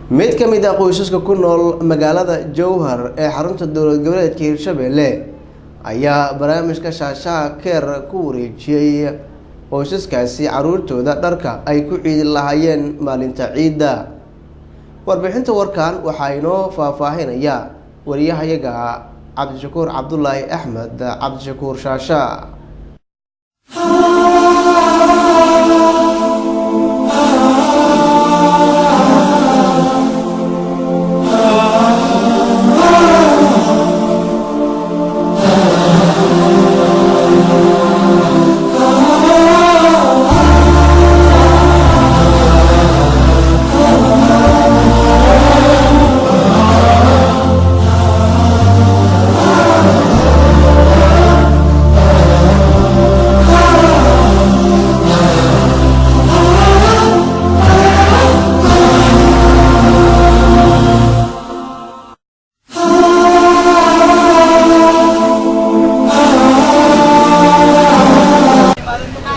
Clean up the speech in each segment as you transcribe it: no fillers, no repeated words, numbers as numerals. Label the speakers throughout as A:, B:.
A: mid ka mid ah qoysaska ku nool magaalada Jowhar ee xarunta dowlad goboleedka Hirshabelle ayaa barnaamijka Shaashaha Keer ku wareejiyay qoysaskaasi caruurtooda dharka ay ku ciidi lahaayeen maalinta ciida. warbixinta warkan waxaa inoo faahfaahinaya wariyahayaga Cabdishakuur Cabdullaahi Axmed Cabdishakuur Shaasha.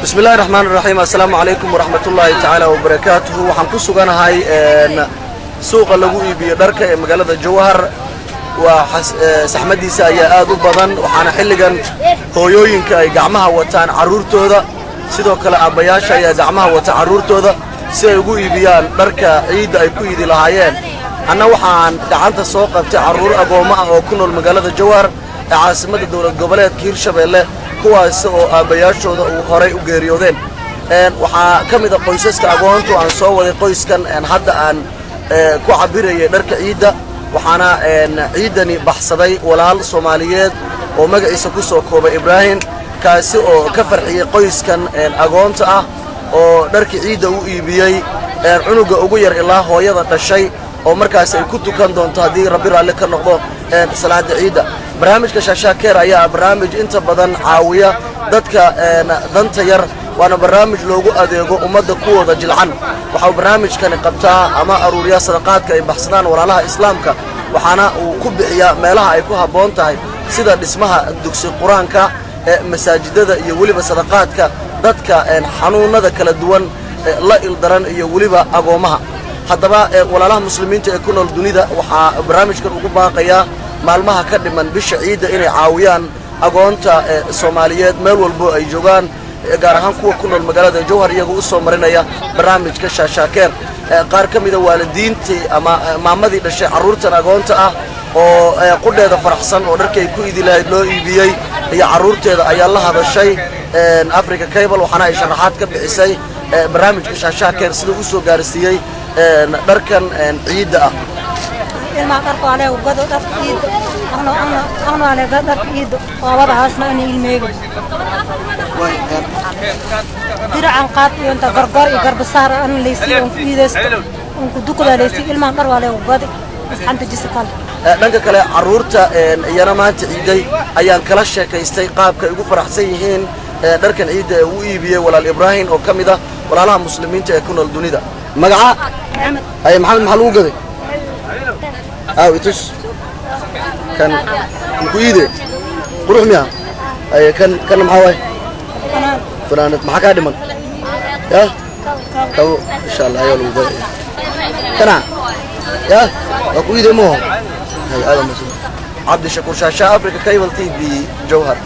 B: بسم الله الرحمن الرحيم. السلام عليكم ورحمة الله تعالى وبركاته. وحن كسوغان هاي سوق لغو إيبي داركا مقالة جوهر وسحمدي سايا آدو بدن وحانا حلقان هويوينكا يقعمها وطان عرورتو دا سيدو كلا أباياشا يقعمها وطان عرورتو دا سيغو إيبيان داركا عيد أي كو إيدي لهايين أنا وحان دعانتا سوق بتاع عرور أقوما وكنو المقالة جوهر عاصمة الدولة القبلية هيرشابيله kuwaas oo aabayaashooda uu horay u geeriyoodeen waxa kamid ah qoysaska agoonto aan soo waday qoyskan hadda aan ku cabirayay dharka ciida waxaana ciidani baxsaday walaal Soomaaliyeed oo magaciisa ku soo koobay Ibrahim kaasi oo ka farxiyay qoyskan agoonta ah oo dharka ciida u iibiyay cunuga ugu yar ilaa hooyada dhashay oo markaas ay ku tukan doonto hadii Rabbi raalli ka noqdo salaada ciida. barnaamijka Shaashaha Keer ayaa barnaamij inta badan caawiya dadka danta yar waana barnaamij loogu adeego ummadda kuwada jilcan waxa uu barnaamijkan qabtaa ama aruuriya sadaqaadka ay baxsadaan walaalaha islaamka waxaana uu ku bixiyaa meelaha ay ku haboon tahay sida dhismaha dugsi quraanka masaajidada iyo waliba sadaqaadka dadka xanuunada kala duwan la ildaran iyo waliba agoomaha. haddaba walaalaha muslimiinta ee ku nool dunida waxa barnaamijkan ugu baaqayaa maalmaha ka dhiman bisha ciida inay caawiyaan agoonta Soomaaliyeed meel walbo ay joogaan gaar ahaan kuwa ku nool magaalada Jowhar iyagu u soo marinaya barnaamijka Shaashaha Keer. qaar kamid ah waalidiintii ama maamadii dhashay caruurtan agoonta ah oo qudheeda faraxsan oo dharkay ku iidi lahayd loo iibiyay iyo caruurteeda ayaa la hadashay Africa Cable waxaana ay sharaxaad ka bixisay barnaamijka Shaashaha Keer sida uu soo gaarsiiyay dharkan ciida ah.
C: ما قرقوا عليه وقدوا دفع إيده أنا عليه دفع إيده ووضع هاسنا إني الميجو درع عن قاطي وأنت قرقر يقرب السهر أنا ليسي وأنك إيدست وأنك دكلا ليسي إلما قرقوا عليه وقدوا أنت جسكال
B: dhanka kale caruurta iyana maanta ciiday ayaan kala sheekaystay qaabka ugu faraxsan yihiin dharkan ciida uu iibiyay walaal Ibrahim oo kamid ah walaalaha muslimiinta ee ku nool dunida. magaca ay maxamed maxaa lagu gaday إيش كان مكويدة قروح مياه أي كان محاوي فلانة معك هذا من يا تو إن شاء الله يلا وده كنا يا مكويدة مو هاي هذا مسؤول. عبد الشكور شاشة أفريقيا كيبل TV جوهر.